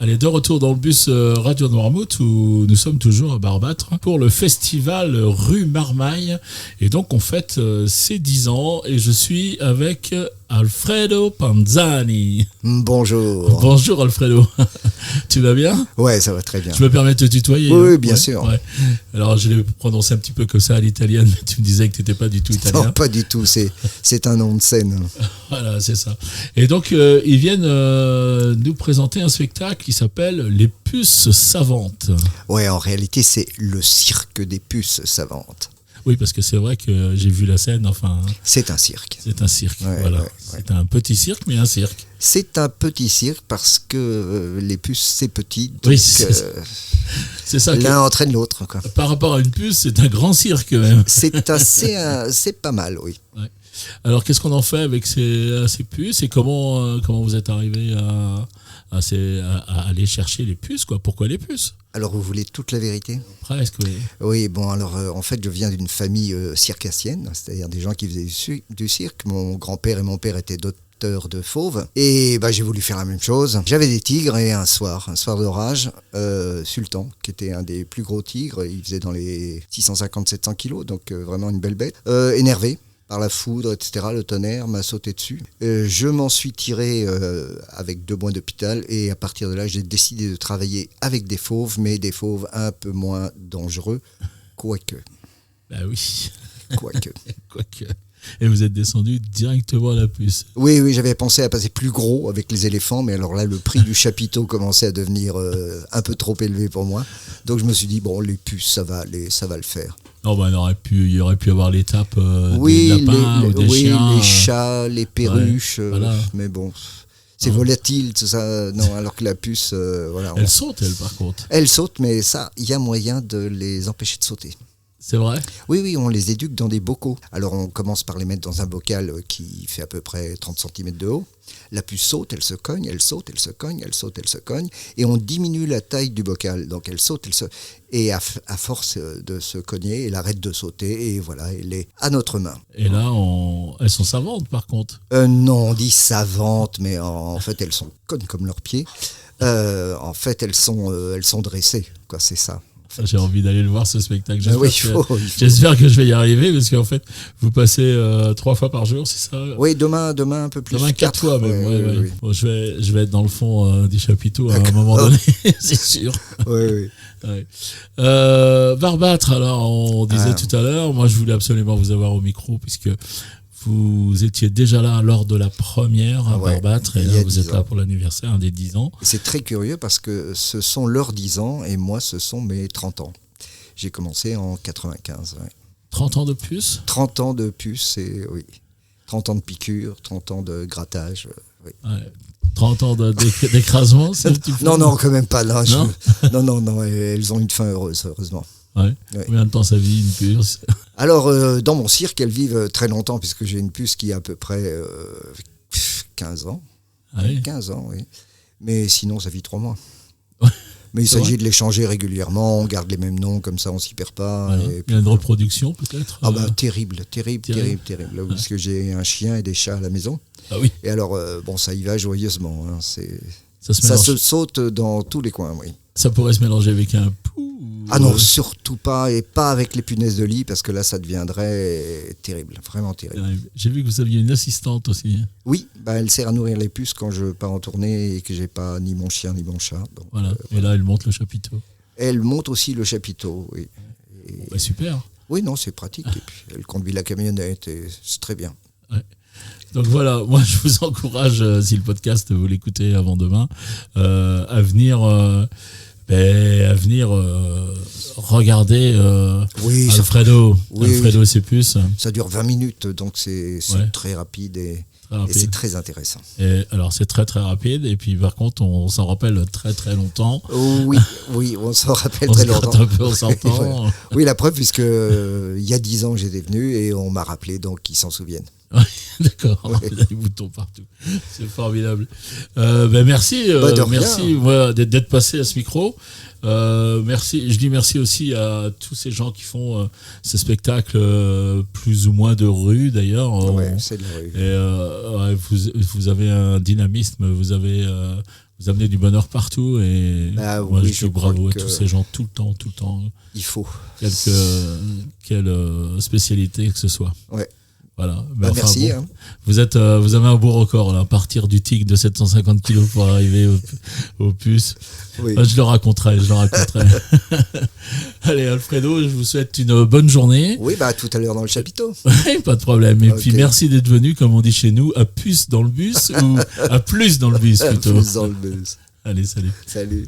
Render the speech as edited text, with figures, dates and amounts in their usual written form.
Allez, de retour dans le bus Radio Noirmouth où nous sommes toujours à Barbâtre pour le festival rue Marmaille. Et donc on fête ses 10 ans et je suis avec Alfredo Panzani. Bonjour. Bonjour Alfredo. Tu vas bien ? Ouais, ça va très bien. Je me permets de te tutoyer. Oui, bien sûr. Ouais. Alors je l'ai prononcé un petit peu comme ça à l'italienne, mais tu me disais que tu n'étais pas du tout italien. Non, pas du tout, c'est un nom de scène. Voilà, c'est ça. Et donc ils viennent nous présenter un spectacle qui s'appelle Les Puces Savantes. Ouais, en réalité, c'est le cirque des puces savantes. Oui, parce que c'est vrai que j'ai vu la scène, enfin... C'est un cirque. C'est un cirque, Ouais, voilà. ouais. C'est un petit cirque, mais un cirque. C'est un petit cirque parce que les puces, c'est petit. Donc, Oui, c'est ça. L'un entraîne l'autre, quoi. Par rapport à une puce, c'est un grand cirque, même. C'est pas mal, oui. Ouais. Alors, qu'est-ce qu'on en fait avec ces puces et comment vous êtes arrivé à aller chercher les puces, quoi ? Pourquoi les puces ? Alors, vous voulez toute la vérité ? Presque, oui. Oui, bon, alors, en fait, je viens d'une famille circassienne, c'est-à-dire des gens qui faisaient du cirque. Mon grand-père et mon père étaient docteurs de fauves. Et j'ai voulu faire la même chose. J'avais des tigres et un soir d'orage, Sultan, qui était un des plus gros tigres, il faisait dans les 650-700 kilos, donc vraiment une belle bête, énervé par la foudre, etc., le tonnerre m'a sauté dessus. Je m'en suis tiré avec 2 mois d'hôpital et à partir de là, j'ai décidé de travailler avec des fauves, mais des fauves un peu moins dangereux, quoique. Bah oui. Quoique. Et vous êtes descendu directement à la puce. Oui, j'avais pensé à passer plus gros avec les éléphants, mais alors là, le prix du chapiteau commençait à devenir un peu trop élevé pour moi. Donc je me suis dit, bon, les puces, ça va le faire. Non, il y aurait pu avoir l'étape des lapins ou des chiens. Les chats, les perruches, voilà. Mais bon, c'est volatile, tout ça. Non, alors que la puce, voilà. Elle saute, elle, par contre. Elle saute, mais ça, il y a moyen de les empêcher de sauter. C'est vrai ? Oui, on les éduque dans des bocaux. Alors on commence par les mettre dans un bocal qui fait à peu près 30 cm de haut. La puce saute, elle se cogne, elle saute, elle se cogne, elle saute, elle se cogne. Et on diminue la taille du bocal. Donc elle saute, et à force de se cogner, elle arrête de sauter. Et voilà, elle est à notre main. Et là, elles sont savantes, par contre. Non, on dit savantes, mais en fait, elles sont connes comme leurs pieds. En fait, elles sont dressées, quoi, c'est ça. J'ai envie d'aller le voir, ce spectacle. J'espère que je vais y arriver, parce qu'en fait, vous passez 3 fois par jour, c'est ça ? Oui, demain un peu plus. Demain 4 fois même. Oui. Bon, je vais être dans le fond du chapiteau à un moment donné, c'est sûr. Oui. Ouais. Barbâtre, alors, on disait tout à l'heure, moi je voulais absolument vous avoir au micro, puisque vous étiez déjà là lors de la première à Barbâtre, et là vous êtes là pour l'anniversaire des 10 ans. C'est très curieux parce que ce sont leurs 10 ans et moi ce sont mes 30 ans. J'ai commencé en 95. Ouais. 30 ans de puce ? 30 ans de puce, et oui. 30 ans de piqûre, 30 ans de grattage. Oui. Ouais. 30 ans d'écrasement Non, quand même pas là. Non, elles ont une fin heureuse, heureusement. Ouais. Combien de temps ça vit une puce ? Alors, dans mon cirque, elles vivent très longtemps, puisque j'ai une puce qui a à peu près 15 ans. Ah oui. 15 ans, oui. Mais sinon, ça vit 3 mois. Ouais. Mais il s'agit de les changer régulièrement, on garde les mêmes noms, comme ça on s'y perd pas. Voilà. Et puis, il y a une reproduction peut-être ? Terrible. Là, parce que j'ai un chien et des chats à la maison. Ah oui. Et alors, ça y va joyeusement. Hein, ça se saute dans tous les coins, oui. Ça pourrait se mélanger avec un pou ? Ah non, surtout pas, et pas avec les punaises de lit, parce que là, ça deviendrait terrible, vraiment terrible. J'ai vu que vous aviez une assistante aussi. Oui, elle sert à nourrir les puces quand je pars en tournée et que j'ai pas ni mon chien ni mon chat. Donc, voilà. Et là, elle monte le chapiteau. Elle monte aussi le chapiteau, oui. Super. Oui, non, c'est pratique. Et puis, elle conduit la camionnette et c'est très bien. Ouais. Donc voilà, moi je vous encourage, si le podcast vous l'écoutez avant demain, à venir regarder Alfredo. Alfredo et ses puces. Ça dure 20 minutes, donc c'est très rapide et c'est très intéressant. Et alors c'est très très rapide, et puis par contre on s'en rappelle très très longtemps. Oui, on s'en rappelle très longtemps. On s'entend. Oui, la preuve, puisque il y a 10 ans j'étais venu et on m'a rappelé, donc ils s'en souviennent. Ouais, d'accord, il y a des boutons partout. C'est formidable. Merci, merci d'être passé à ce micro. Merci. Je dis merci aussi à tous ces gens qui font ces spectacles plus ou moins de rue d'ailleurs. Ouais, c'est de la rue. Et vous avez un dynamisme, vous Vous amenez du bonheur partout et moi je dis bravo à tous ces gens tout le temps. Il faut. Quelle spécialité que ce soit. Ouais. Voilà. Merci. Bon, vous avez un beau record là, à partir du tigre de 750 kilos pour arriver au puce. Oui. Je le raconterai. Allez, Alfredo, je vous souhaite une bonne journée. Oui, tout à l'heure dans le chapiteau. Pas de problème. Et puis merci d'être venu, comme on dit chez nous, à puce dans le bus ou à plus dans le bus plutôt. À plus dans le bus. Allez, salut. Salut.